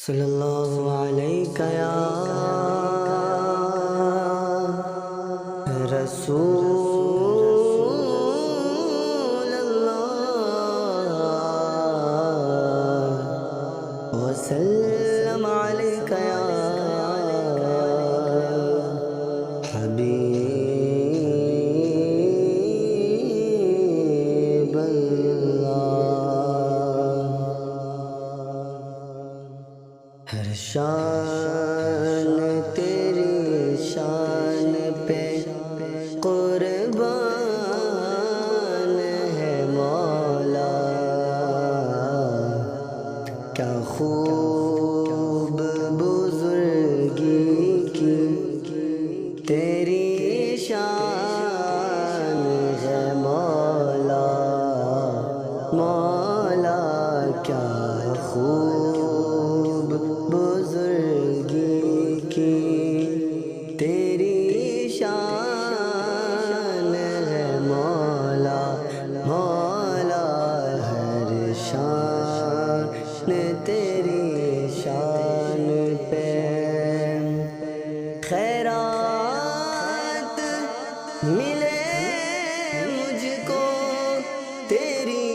صلی اللہ علیہ یا رسول اللہ وسلم علیک یا حبیب اللہ۔ ہر شان تیری شان پہ قربان ہے مولا، کیا خوب بزرگی کی تیری شان ہے مولا، مولا کیا خوب بزرگی کی تیری شان ہے مولا، مولا ہر شان تیری شان پہ خیرات ملے مجھ کو تیری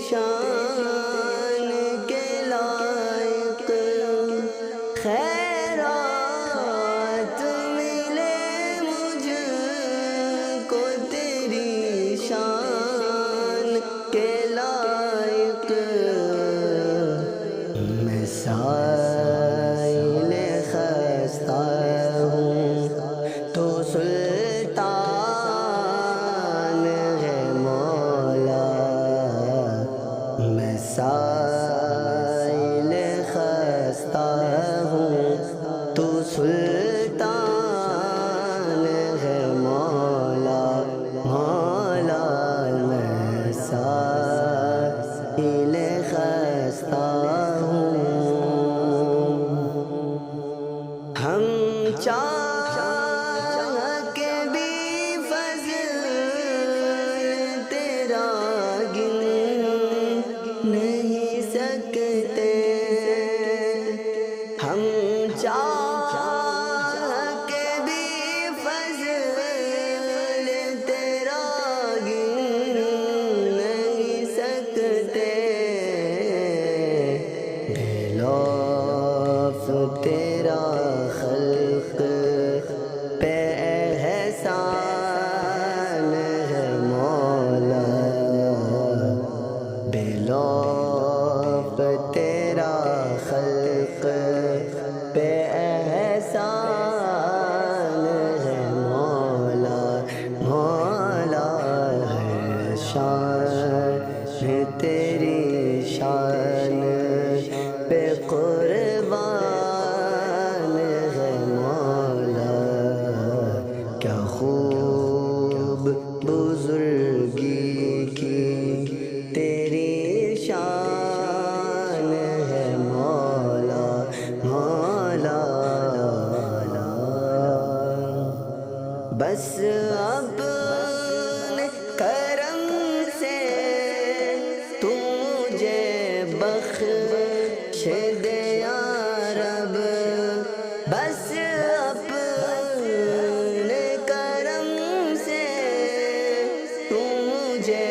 شان کے لائق، خیرات ملے مجھ کو تیری شان کے لائق، میں سائل خستہ ہوں تو سلطان ہے مولا، میں سائل خستہ ہوں تو سلطان ہے مولا، مولا میں سائل خستہ ہوں۔ ہم چاہ کے بھی فضل تیرا گن نہیں سکتے، ہم چاہ کے بھی فضل تیرا گن نہیں سکتے، بے لوف تیرا خلق پہ احسان ہے مولا، بے لوف تیرا خلق پہ احسان ہے مولا، مولا ہے شان تیری شان پہ قربان ہے مولا، کیا خوب بزرگی کی تیری شان ہے مولا، مولا بس اپنے کرم سے تو مجھے بخش دے یا رب، بس اپنے کرم سے تو مجھے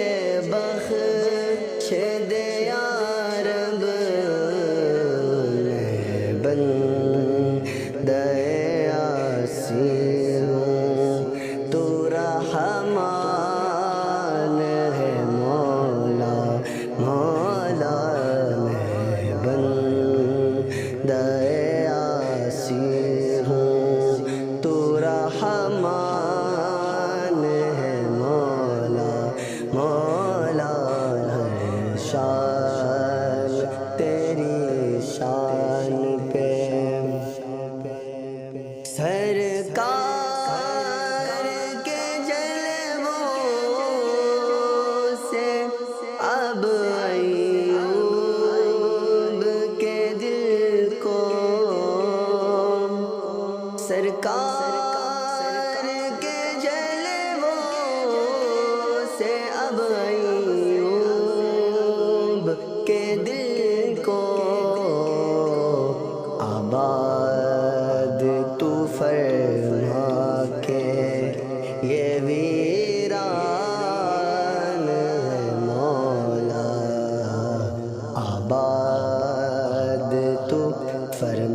بخش دے یا رب، میں بندہ عاصی ہوں تو رحمان ہے مولا، مولا میں بندہ عاصی ہوں تو رحمان ہے مولا، مولا ہے شان تیری شان پہ سرکار کے جلووں سے اب ایوب کے دل کو، سرکار کے جلووں سے اب ایوب کے دل کو بعد تو فرما